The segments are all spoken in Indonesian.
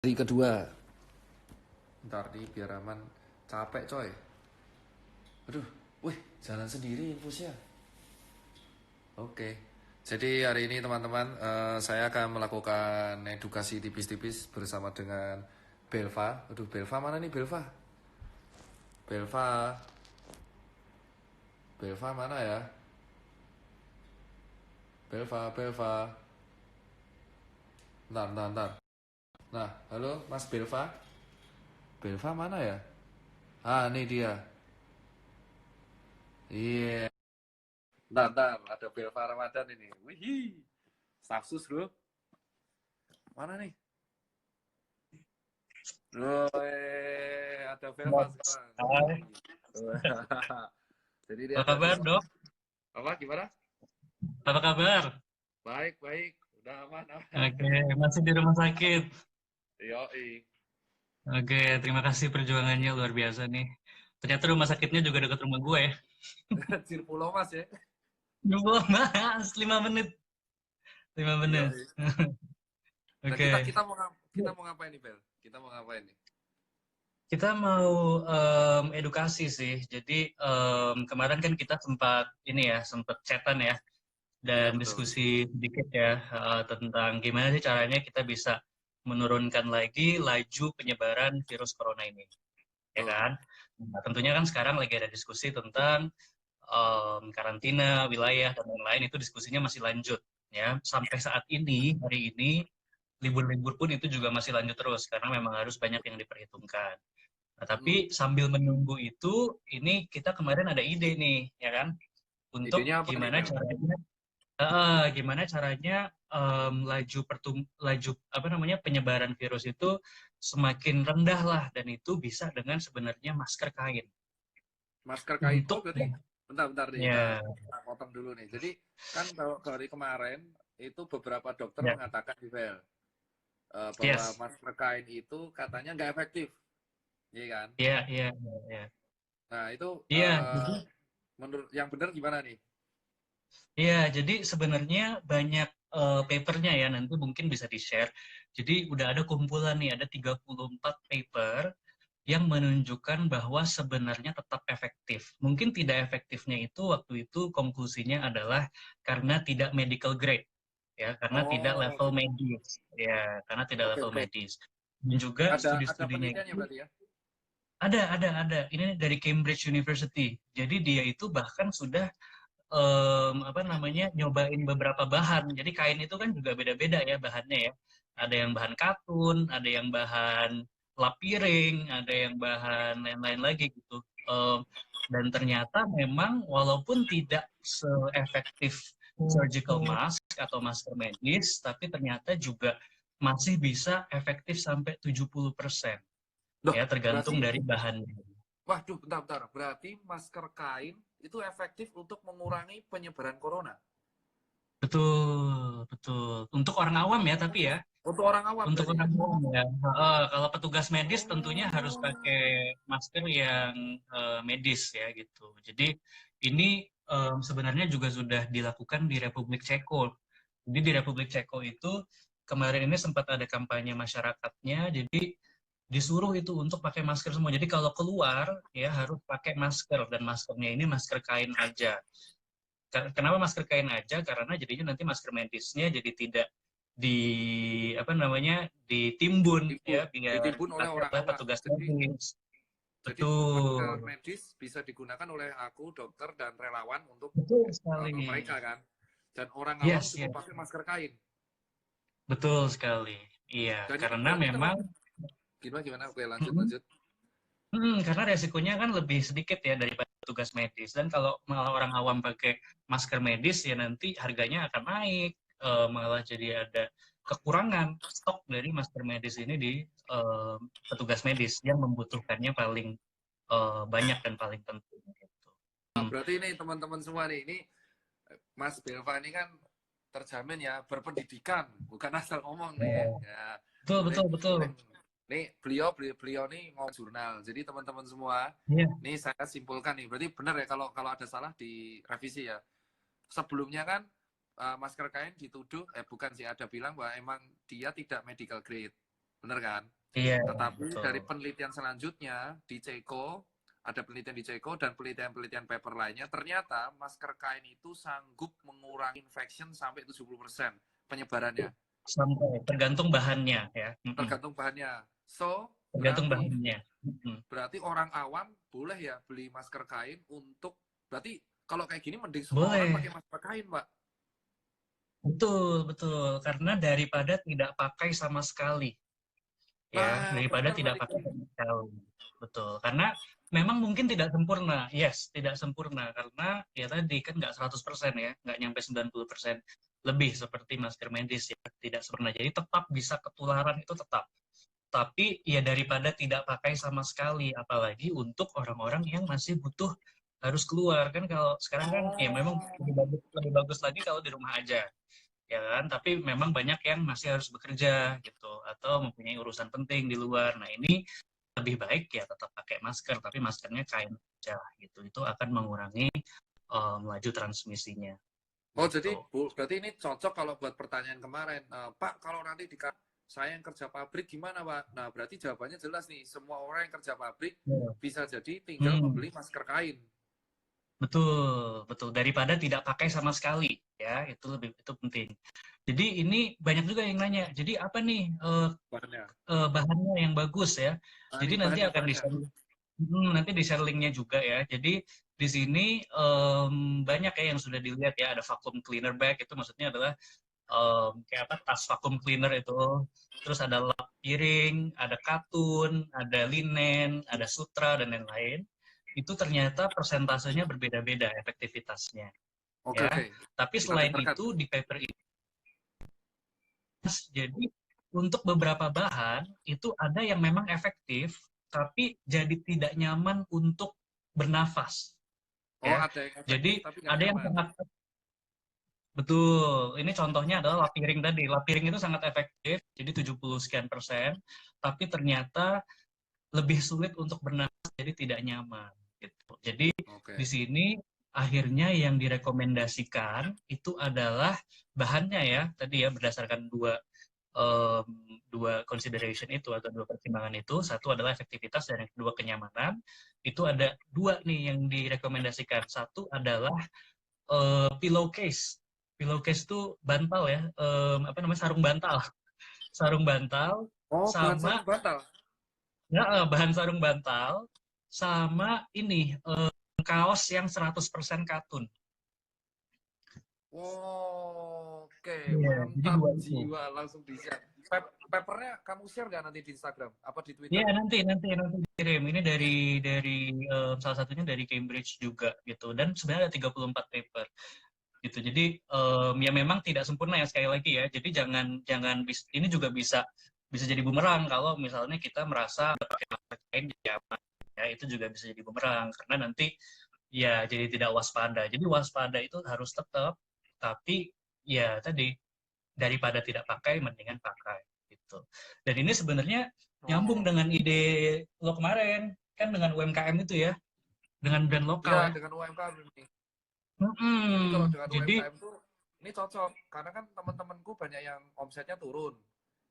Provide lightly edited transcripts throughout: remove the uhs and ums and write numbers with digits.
Hari kedua. Ntar nih biar aman. Capek coy. Aduh, wih jalan sendiri infusnya. Oke. Jadi hari ini teman-teman saya akan melakukan edukasi tipis-tipis bersama dengan Belva. Aduh, Belva mana nih Belva? Belva, Belva mana ya? Belva, Belva. Ntar. Nah, halo Mas Belva. Belva mana ya? Ah, ini dia. Iya. Ntar. Ada Belva Ramadan ini. Wih, Stafsus bro. Mana nih? Oh, ada Belva sekarang. Hai, Jadi dia apa ada di kabar sini. dok? Apa gimana? Apa kabar? Baik. Udah aman. Oke, masih di rumah sakit. Yoi. Oke, terima kasih perjuangannya luar biasa nih. Ternyata rumah sakitnya juga dekat rumah gue ya. Cirpulo Mas ya. Jumlah mas, 5 menit. 5 menit. Yoi. Nah, kita Oke. kita mau kita mau ngapain nih, Bel? Kita mau ngapain nih? Kita mau edukasi sih. Jadi kemarin kan kita sempat ini ya, sempat chatan ya dan Iya, betul. diskusi sedikit ya tentang gimana sih caranya kita bisa menurunkan lagi laju penyebaran virus corona ini. Ya Betul. kan? Nah, tentunya kan sekarang lagi ada diskusi tentang karantina wilayah dan lain-lain itu diskusinya masih lanjut ya. Sampai saat ini, hari ini libur-libur pun itu juga masih lanjut terus karena memang harus banyak yang diperhitungkan. Nah, tapi Hmm. sambil menunggu itu, ini kita kemarin ada ide nih, ya kan? Untuk Idenya apa nih, Bel? gimana caranya laju apa namanya penyebaran virus itu semakin rendah lah dan itu bisa dengan sebenarnya masker kain. Masker kain. Oh, Untuk berarti bentar nih ya kita potong dulu nih. Jadi kan kalau dari kemarin itu beberapa dokter ya mengatakan di Bel bahwa yes masker kain itu katanya nggak efektif, iya kan? ya Nah itu jadi menurut yang benar gimana nih? jadi sebenarnya banyak papernya ya nanti mungkin bisa di-share. Jadi udah ada kumpulan nih ada 34 paper yang menunjukkan bahwa sebenarnya tetap efektif. Mungkin tidak efektifnya itu waktu itu konklusinya adalah karena tidak medical grade, ya, karena tidak Oh, level medis, ya, karena tidak level oke. medis. Dan juga Ada studi-studinya penelitiannya itu berarti ya? ada. Ini dari Cambridge University. Jadi dia itu bahkan sudah apa namanya nyobain beberapa bahan. Jadi kain itu kan juga beda-beda ya bahannya ya. Ada yang bahan katun, ada yang bahan lapiring, ada yang bahan lain-lain lagi gitu. Dan ternyata memang walaupun tidak seefektif surgical mask atau masker medis, tapi ternyata juga masih bisa efektif sampai 70% Loh, ya berarti, tergantung dari bahannya. waduh, bentar. Berarti masker kain itu efektif untuk mengurangi penyebaran corona. Betul. Untuk orang awam ya, tapi ya. Untuk orang awam Untuk berarti ya? orang awam ya. Kalau petugas medis tentunya harus Oh, pakai masker yang medis ya gitu. Jadi ini sebenarnya juga sudah dilakukan di Republik Ceko. Jadi di Republik Ceko itu kemarin ini sempat ada kampanye masyarakatnya, jadi disuruh itu untuk pakai masker semua. Jadi kalau keluar ya harus pakai masker dan maskernya ini masker kain aja. Kenapa masker kain aja? Karena jadinya nanti masker medisnya jadi tidak di apa namanya ditimbun ditimbun, ya biar ditimbun oleh dipakai orang oleh awam. petugas Jadi medis. Jadi masker Betul, medis bisa digunakan oleh aku, dokter, dan relawan untuk betul sekali. mereka kan. Dan orang awam Yes, cukup yes, pakai masker kain. betul sekali. Iya, Dan ini karena berarti memang gimana? Oke, mm, lanjut. karena resikonya kan lebih sedikit ya daripada petugas medis. Dan kalau malah orang awam pakai masker medis ya nanti harganya akan naik, malah jadi ada kekurangan stok dari masker medis ini di eh, petugas medis yang membutuhkannya paling banyak dan paling penting gitu. Nah, Hmm. berarti ini teman-teman semua nih, ini Mas Belva ini kan terjamin ya berpendidikan, bukan asal ngomong nih ya. Ya. Ya, Betul, ini, betul, betul. nih beliau nih ngomong jurnal. Jadi teman-teman semua, Iya, nih saya simpulkan nih. Berarti benar ya kalau kalau ada salah di revisi ya. Sebelumnya kan masker kain dituduh bukan sih ada bilang bahwa emang dia tidak medical grade. bener kan? Iya, Tetapi betul. dari penelitian selanjutnya di Ceko, ada penelitian di Ceko dan penelitian-penelitian paper lainnya, ternyata masker kain itu sanggup mengurangi infection sampai 70% penyebarannya, Sampai tergantung bahannya ya. tergantung bahannya. So, Tergantung berarti bahannya. Mm-mm. berarti orang awam boleh ya beli masker kain untuk, berarti kalau kayak gini mending semua orang Boleh. pakai masker kain, Pak. Betul, betul. Karena daripada tidak pakai sama sekali. Ya, Nah, daripada bener Pak tidak itu. pakai sama sekali. Betul. Karena memang mungkin tidak sempurna. Yes, tidak sempurna. Karena ya tadi kan nggak 100% ya. Nggak nyampe 90% lebih seperti masker medis ya. Tidak sempurna. Jadi tetap bisa ketularan itu tetap. Tapi ya daripada tidak pakai sama sekali. Apalagi untuk orang-orang yang masih butuh harus keluar. Kan kalau sekarang kan ya memang Oh, lebih bagus lagi kalau di rumah aja ya kan, tapi memang banyak yang masih harus bekerja gitu atau mempunyai urusan penting di luar. Nah ini lebih baik ya tetap pakai masker, tapi maskernya kain aja gitu. Itu akan mengurangi laju transmisinya oh jadi gitu. berarti ini cocok kalau buat pertanyaan kemarin. Pak, kalau nanti saya yang kerja pabrik gimana, Pak? Nah, berarti jawabannya jelas nih. Semua orang yang kerja pabrik Ya. bisa jadi tinggal Hmm, membeli masker kain. betul, betul. Daripada tidak pakai sama sekali, ya itu penting. Jadi ini banyak juga yang nanya. Jadi apa nih Bahannya. bahannya yang bagus ya? Nah, Jadi ini nanti bahannya, akan bahannya. nanti di share linknya juga ya. Jadi di sini banyak ya yang sudah dilihat ya. Ada vacuum cleaner bag itu maksudnya adalah kayak apa tas vacuum cleaner itu. Terus ada lap piring, ada katun, ada linen, ada sutra dan lain-lain. Itu ternyata persentasenya berbeda-beda efektivitasnya Oke, ya. oke. Tapi Kita selain dengarkan. itu di paper ini jadi untuk beberapa bahan itu ada yang memang efektif tapi jadi tidak nyaman untuk bernafas Oh, ya. ada yang efektif Jadi tapi nggak ada yang nyaman. sangat betul. Ini contohnya adalah lapiring tadi. Lapiring itu sangat efektif, jadi 70 sekian persen, tapi ternyata lebih sulit untuk bernafas, jadi tidak nyaman. Gitu. Jadi di Oke. sini akhirnya yang direkomendasikan itu adalah bahannya ya, tadi ya berdasarkan em, dua consideration itu atau dua pertimbangan itu, satu adalah efektivitas dan yang kedua kenyamanan. Itu ada dua nih yang direkomendasikan. Satu adalah pillowcase. Pillowcase itu bantal ya, apa namanya sarung bantal, sarung bantal Oh, bahan sama sarung bantal. ya, bahan sarung bantal sama ini kaos yang 100% katun. Oh, oke, Iya, jadi mantap dua itu. jiwa langsung di share. Papernya kamu share nggak nanti di Instagram? Apa di Iya Twitter? nanti kirim. Ini dari salah satunya dari Cambridge juga gitu. Dan sebenarnya ada 34 paper gitu. Jadi ya memang tidak sempurna ya sekali lagi ya. Jadi jangan jangan ini juga bisa bisa jadi bumerang kalau misalnya kita merasa pakai masker kain jadi aman. Ya itu juga bisa jadi bumerang karena nanti ya jadi tidak waspada. Jadi waspada itu harus tetap, tapi ya tadi daripada tidak pakai mendingan pakai gitu. Dan ini sebenarnya nyambung Oh, dengan ide lo kemarin kan dengan UMKM itu ya, dengan brand lokal iya ya. dengan UMKM ini. Jadi kalau Mm-mm. dengan Jadi UMKM tuh ini cocok karena kan teman-temanku banyak yang omsetnya turun.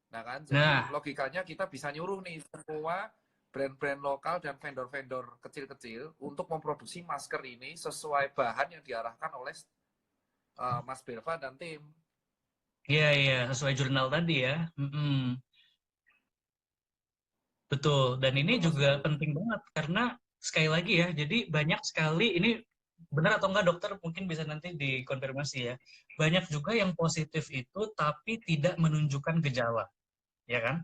Nah kan, jadi nah, logikanya kita bisa nyuruh nih semua brand-brand lokal dan vendor-vendor kecil-kecil untuk memproduksi masker ini sesuai bahan yang diarahkan oleh Mas Belva dan tim. iya iya sesuai jurnal tadi ya. Mm-mm. Betul. Dan ini Itu juga maksudku. penting banget karena sekali lagi ya, jadi banyak sekali ini benar atau enggak dokter mungkin bisa nanti dikonfirmasi ya. Banyak juga yang positif itu tapi tidak menunjukkan gejala, ya kan?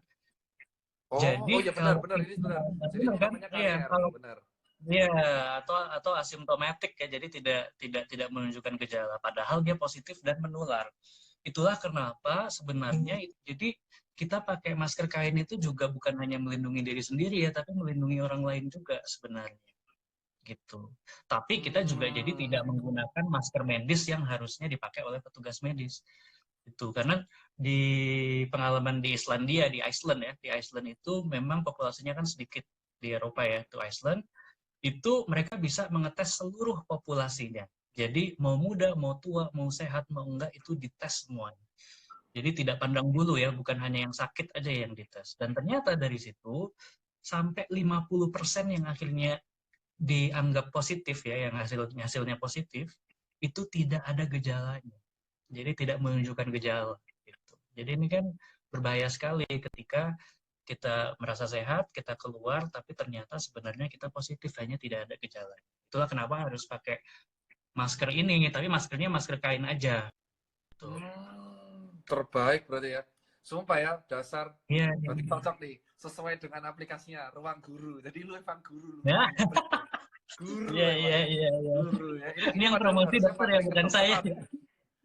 Oh, Jadi oh ya benar, kalau benar ini kita benar. Jadi benar ini kan? namanya Iya, karier, kalau benar. iya atau asimptomatik ya, jadi tidak menunjukkan gejala padahal dia positif dan menular. Itulah kenapa sebenarnya jadi kita pakai masker kain itu juga bukan hanya melindungi diri sendiri ya, tapi melindungi orang lain juga sebenarnya gitu. Tapi kita juga jadi tidak Hmm. menggunakan masker medis yang harusnya dipakai oleh petugas medis. Itu karena di pengalaman di Islandia, di Iceland ya, di Iceland itu memang populasinya kan sedikit di Eropa ya, itu Iceland, itu mereka bisa mengetes seluruh populasinya. Jadi mau muda, mau tua, mau sehat, mau enggak itu dites semuanya. Jadi tidak pandang bulu ya, bukan hanya yang sakit aja yang dites. Dan ternyata dari situ sampai 50% yang akhirnya dianggap positif ya, yang hasilnya positif, itu tidak ada gejalanya. Jadi tidak menunjukkan gejala. Gitu. Jadi ini kan berbahaya sekali ketika kita merasa sehat, kita keluar, tapi ternyata sebenarnya kita positif, hanya tidak ada gejala. Itulah kenapa harus pakai masker ini, tapi maskernya masker kain aja. Gitu. Terbaik berarti ya. Sumpah ya, dasar. Iya, Berarti cocok nih, sesuai dengan aplikasinya, Ruang Guru. Jadi lu emang guru, lu ya. bukan murid ya. Guru Iya, emang iya, ya. iya, iya. Guru ya. Ini Ini yang padahal promosi harusnya dokter ya, materi bukan saya. kedokteran ya.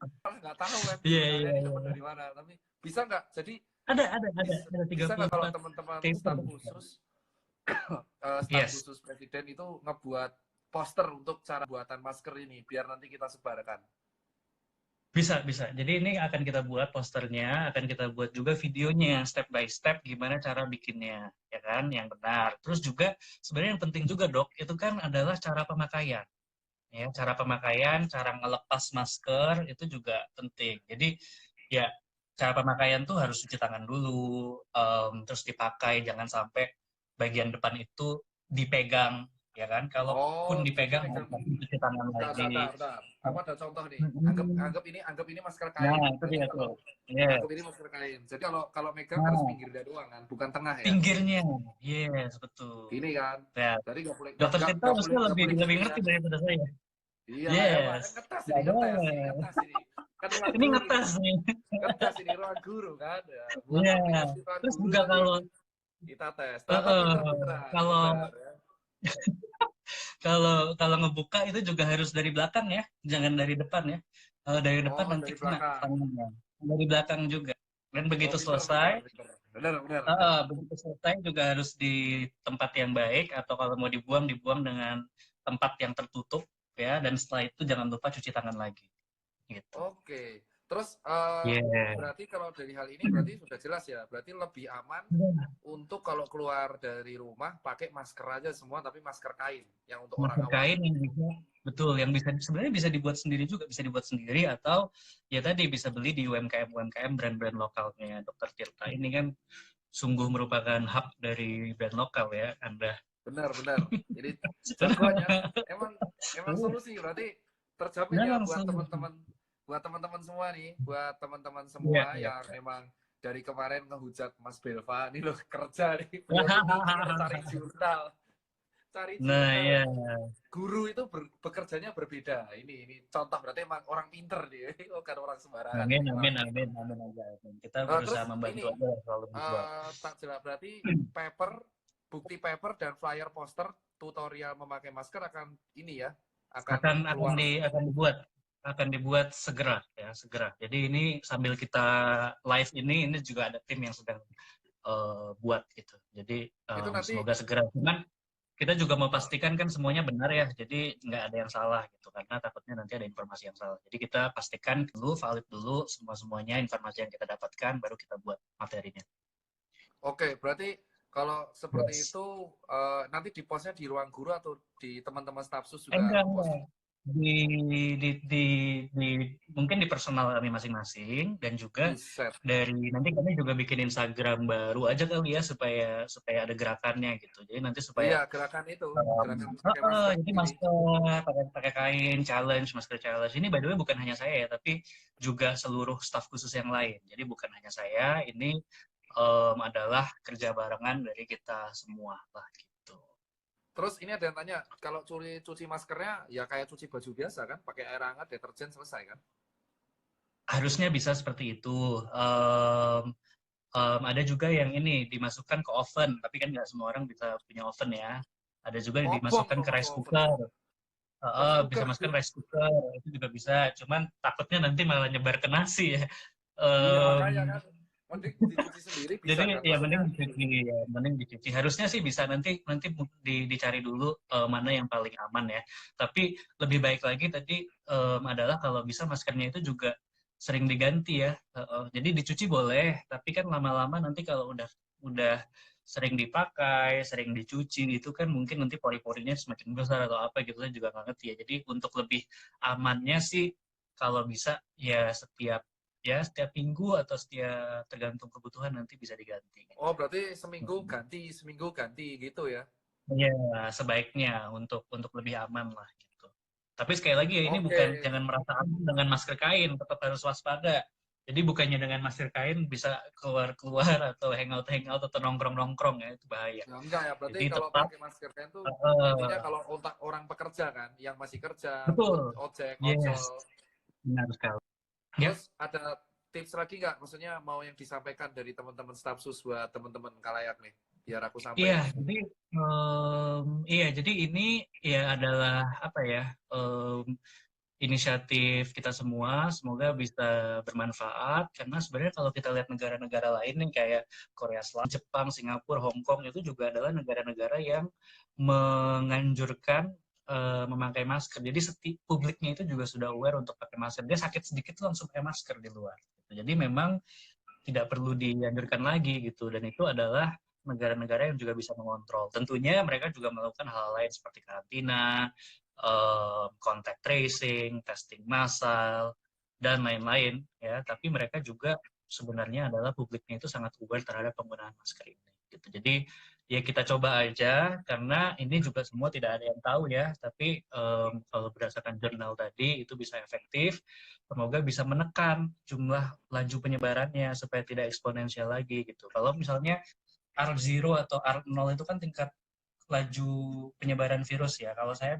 Malah nggak tahu kan Iya, sebenarnya iya, ini dapat iya. dari mana. Tapi bisa nggak? Jadi Ada bisa nggak kalau 34 teman-teman paper. staf khusus, staf Yes, khusus presiden itu ngebuat poster untuk cara buatan masker ini, biar nanti kita sebarkan. bisa. Jadi ini akan kita buat posternya, akan kita buat juga videonya step by step gimana cara bikinnya, ya kan, yang benar. Terus juga sebenarnya yang penting juga dok, itu kan adalah cara pemakaian. Ya, cara pemakaian, cara ngelepas masker itu juga penting. Jadi ya cara pemakaian tuh harus cuci tangan dulu, terus dipakai, jangan sampai bagian depan itu dipegang, ya kan? Kalaupun Oh, jadi dipegang harus megang. langsung cuci tangan lagi. Bentar. Aku ada contoh nih. Hmm. Anggap ini masker Nah, kain. itu Berarti dia tuh. kalau Yes. anggap ini masker kain. Jadi kalau kalau megang harus Nah, pinggirnya doang kan, bukan tengah ya. pinggirnya, yes, betul. Gini kan. Ya, Jadi dokter Tirta harusnya nggak lebih boleh lebih gini ngerti kan. daripada saya. Iyalah emang Yes, kan ngetes nggak boleh. ngetes ini. Kan ruang Ini guru ini. ngetes nih. Ngetes ini ruang guru kan. Ya, buat Iya. aplikasi ruang Terus guru juga nanti kalau kita tes. eh, Ternyata eh, pinter beneran, kalau pinter ya. kalau kalau ngebuka itu juga harus dari belakang ya, jangan dari depan ya. Kalau dari depan Oh, nanti dari kena belakang. tangannya. Dari belakang juga. Dan Oh, begitu pinter, selesai, bener. begitu selesai juga harus di tempat yang baik atau kalau mau dibuang dibuang dengan tempat yang tertutup ya. Dan setelah itu jangan lupa cuci tangan lagi. Gitu. Oke. Terus Yeah. berarti kalau dari hal ini berarti sudah jelas ya. Berarti lebih aman untuk kalau keluar dari rumah pakai masker aja semua tapi masker kain yang untuk orang Masker awam. kain yang bisa betul yang bisa sebenarnya bisa dibuat sendiri juga bisa dibuat sendiri atau ya tadi bisa beli di UMKM brand-brand lokalnya Dokter Tirta ini kan sungguh merupakan hub dari brand lokal ya Anda. Benar. Jadi jagoannya emang emang solusi berarti terjamin ya Langsung. buat teman-teman semua nih, buat teman-teman Iya, semua iya. yang memang dari kemarin ngehujat Mas Belva, ini loh kerja nih, beliau tuh mikir cari Nah, jurnal. ya. Guru itu bekerjanya berbeda. Ini contoh berarti emang orang pinter dia, bukan orang sembarangan Amin, ini orang amin, pinter. amin, amin aja. Kita Terus berusaha membantu ini aja selalu berbuat. tak jelas berarti paper, bukti paper dan flyer poster tutorial memakai masker akan ini ya, akan keluar. Akan dibuat segera ya segera. Jadi ini sambil kita live ini juga ada tim yang sedang buat gitu. Jadi Itu nanti semoga segera. Cuman kita juga mau pastikan kan semuanya benar ya. Jadi nggak ada yang salah gitu karena takutnya nanti ada informasi yang salah. Jadi kita pastikan dulu, valid dulu semuanya informasi yang kita dapatkan baru kita buat materinya. oke, berarti kalau seperti Yes. itu nanti di postnya di ruang guru atau di teman-teman staf sus juga Enggak, post. enggak. Di, di, di, di, mungkin di personal kami masing-masing dan juga Buset. dari nanti kami juga bikin Instagram baru aja kali ya supaya supaya ada gerakannya gitu. Jadi nanti supaya Iya, gerakan itu, gerakan pakai jadi ini. masker pakai pakai kain challenge masker challenge ini by the way bukan hanya saya ya tapi juga seluruh staf khusus yang lain. Jadi bukan hanya saya, ini adalah kerja barengan dari kita semua lah gitu. Terus ini ada yang tanya, kalau cuci maskernya ya kayak cuci baju biasa kan, pakai air hangat, deterjen selesai kan? Harusnya bisa seperti itu. Ada juga yang ini dimasukkan ke oven, tapi kan nggak semua orang bisa punya oven ya. Ada juga yang Ngobong dimasukkan tuh ke masuk rice oven. cooker. Rice Bisa cooker. masukkan rice cooker, itu juga bisa. Cuman takutnya nanti malah nyebar ke nasi ya. Iya makanya Um, kan, mending dicuci sendiri bisa jadi kan? ya Maksudnya, mending dicuci. Harusnya sih bisa nanti nanti dicari dulu mana yang paling aman ya. Tapi lebih baik lagi tadi adalah kalau bisa maskernya itu juga sering diganti ya. Jadi dicuci boleh, tapi kan lama-lama nanti kalau udah sering dipakai, sering dicuci itu kan mungkin nanti pori-porinya semakin besar atau apa gitu saya juga nggak ngerti ya. Jadi untuk lebih amannya sih kalau bisa ya setiap ya setiap minggu atau setiap tergantung kebutuhan nanti bisa diganti. Oh, berarti seminggu ganti gitu ya? Iya, sebaiknya untuk lebih aman lah gitu. Tapi sekali lagi ya ini Oke. bukan jangan merasa aman dengan masker kain, tetap harus waspada. Jadi bukannya dengan masker kain bisa keluar-keluar atau hangout-hangout atau nongkrong-nongkrong ya itu bahaya. Ya enggak ya, berarti Jadi kalau tetap pakai masker kain tuh intinya eh, kalau orang pekerja kan, yang masih kerja, betul. ojek, ojol. Yes, benar sekali. Ya, Terus ada tips lagi nggak? Maksudnya mau yang disampaikan dari teman-teman staf sus buat teman-teman kalayak nih, biar aku iya, sampein nih. jadi jadi ini ya adalah apa ya? Inisiatif kita semua, semoga bisa bermanfaat karena sebenarnya kalau kita lihat negara-negara lain nih kayak Korea Selatan, Jepang, Singapura, Hong Kong itu juga adalah negara-negara yang menganjurkan memakai masker. Jadi publiknya itu juga sudah aware untuk pakai masker. Dia sakit sedikit tuh langsung pakai masker di luar. Jadi memang tidak perlu dianjurkan lagi gitu dan itu adalah negara-negara yang juga bisa mengontrol. Tentunya mereka juga melakukan hal lain seperti karantina, contact tracing, testing massal dan lain-lain ya. Tapi mereka juga sebenarnya adalah publiknya itu sangat aware terhadap penggunaan masker ini. Gitu. Jadi ya kita coba aja karena ini juga semua tidak ada yang tahu ya. Tapi kalau berdasarkan jurnal tadi itu bisa efektif. Semoga bisa menekan jumlah laju penyebarannya supaya tidak eksponensial lagi gitu. Kalau misalnya R0 atau R0 itu kan tingkat laju penyebaran virus ya. Kalau saya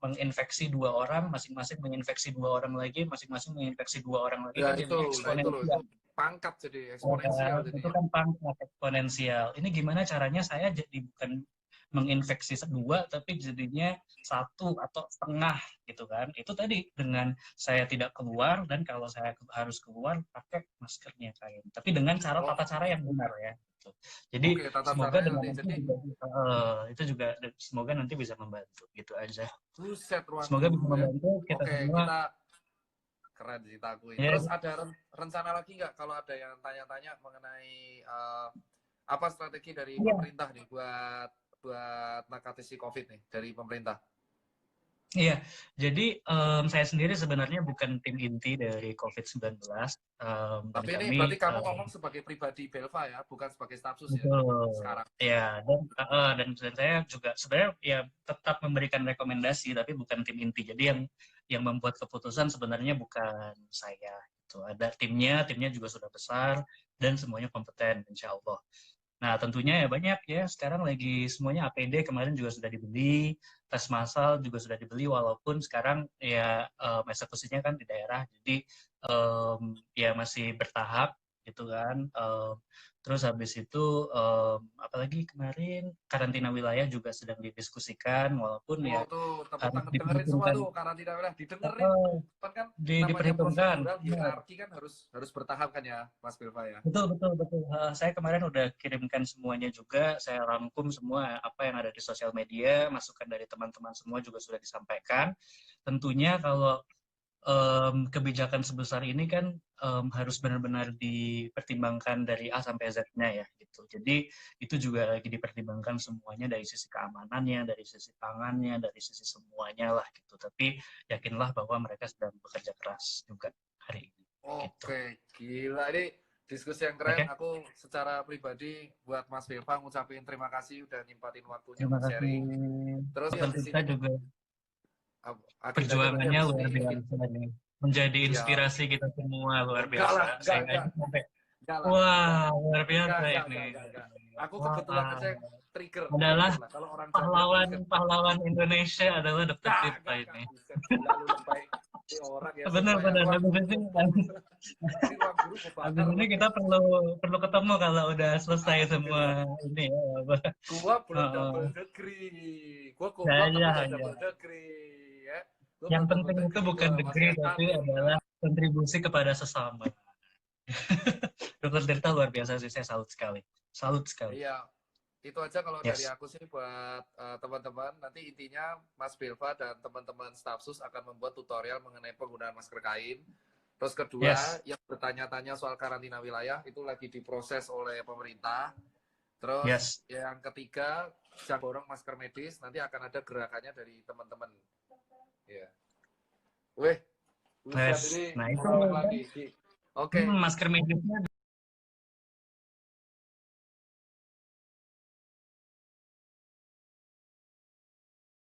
menginfeksi dua orang, masing-masing menginfeksi dua orang lagi, masing-masing menginfeksi dua orang lagi Ya kan itu, jadinya nah itu loh, itu eksponensial. pangkat jadi Ya, eksponensial itu jadinya. kan pangkat eksponensial. Ini gimana caranya saya jadi bukan menginfeksi dua, tapi jadinya satu atau setengah gitu kan. Itu tadi dengan saya tidak keluar dan kalau saya harus keluar pakai maskernya kain. Tapi dengan tata cara Oke, yang benar ya. Gitu. Jadi oke tata semoga caranya dengan nanti. itu Jadi juga itu juga semoga nanti bisa membantu gitu aja. buset ruang Semoga bisa guru ya. membantu kita Oke, semua. kita keren sih takui. Ya, Terus ada rencana lagi nggak kalau ada yang tanya-tanya mengenai apa strategi dari iya. pemerintah nih buat buat mengatasi COVID nih dari pemerintah? Iya, jadi saya sendiri sebenarnya bukan tim inti dari COVID-19 dan Tapi ini kami berarti kamu ngomong sebagai pribadi Belva ya, bukan sebagai stafsus ya betul, sekarang. ya dan saya juga sebenarnya ya tetap memberikan rekomendasi tapi bukan tim inti. Jadi yang membuat keputusan sebenarnya bukan saya. Itu ada timnya juga sudah besar dan semuanya kompeten, insya Allah. Nah, tentunya ya banyak ya. Sekarang lagi semuanya APD kemarin juga sudah dibeli, tes massal juga sudah dibeli, walaupun sekarang ya eksekusinya kan di daerah, jadi ya masih bertahap gitu kan. Terus habis itu apalagi kemarin karantina wilayah juga sedang didiskusikan, walaupun Wow ya tuh tepuk harus tangan dengerin semua diperhitungkan, tuh karantina wilayah didengerin. eh, Kan namanya diperhitungkan. prosedural hierarki kan harus bertahap kan ya Mas Belva ya. Betul, betul, betul. Saya kemarin udah kirimkan semuanya juga. Saya rangkum semua apa yang ada di sosial media, masukan dari teman-teman semua juga sudah disampaikan. Tentunya kalau kebijakan sebesar ini kan harus benar-benar dipertimbangkan dari A sampai Z-nya ya gitu. Jadi itu juga lagi dipertimbangkan semuanya dari sisi keamanannya, dari sisi pangannya, dari sisi semuanya lah gitu. Tapi yakinlah bahwa mereka sedang bekerja keras juga hari ini gitu. Oke, gila ini diskusi yang keren. Oke. Aku secara pribadi buat Mas Belva ngucapin terima kasih udah nyimpatin waktunya Terima buat kasih. sharing. Terus ya Teman di kita sini juga agendanya berarti perjuangannya habis luar ini biasa nih. Menjadi siap. inspirasi kita semua luar Enggak biasa. lah, Saya aja sampai, enggak lah, wah luar biasa ini. enggak. Aku kebetulan Wah, aja trigger, adalah lah. Kalau orang Jawa bilang pahlawan trigger. pahlawan Indonesia adalah Dokter Tirta Enggak, ini. buset, gila lu lebay. Ini orang ya, sumpah ya, Benar-benar ruang habis guru. ini, Ini ruang guru habis kebakar ini loh. kita perlu perlu ketemu kalau udah selesai semua Aduh, ini ya. Apa. gua belum double Heeh. degree. Gua goblok tapi Saya udah hanya double degree ya. Gua yang belum double penting itu degree bukan gua masih degree tapi S1 adalah kalah. kontribusi kepada sesama. Dokter Tirta luar biasa sih, saya salut sekali. Salut sekali. Iya, itu aja kalau dari Yes. aku sih buat teman-teman. Nanti intinya Mas Bilva dan teman-teman Stafsus akan membuat tutorial mengenai penggunaan masker kain. Terus kedua, Yes. yang bertanya-tanya soal karantina wilayah itu lagi diproses oleh pemerintah. Terus Yes. yang ketiga, jangan borong masker medis. Nanti akan ada gerakannya dari teman-teman. Ya. Weh, buset Yes. ini Nah, itu ngolok kan lagi. Oke. Masker medisnya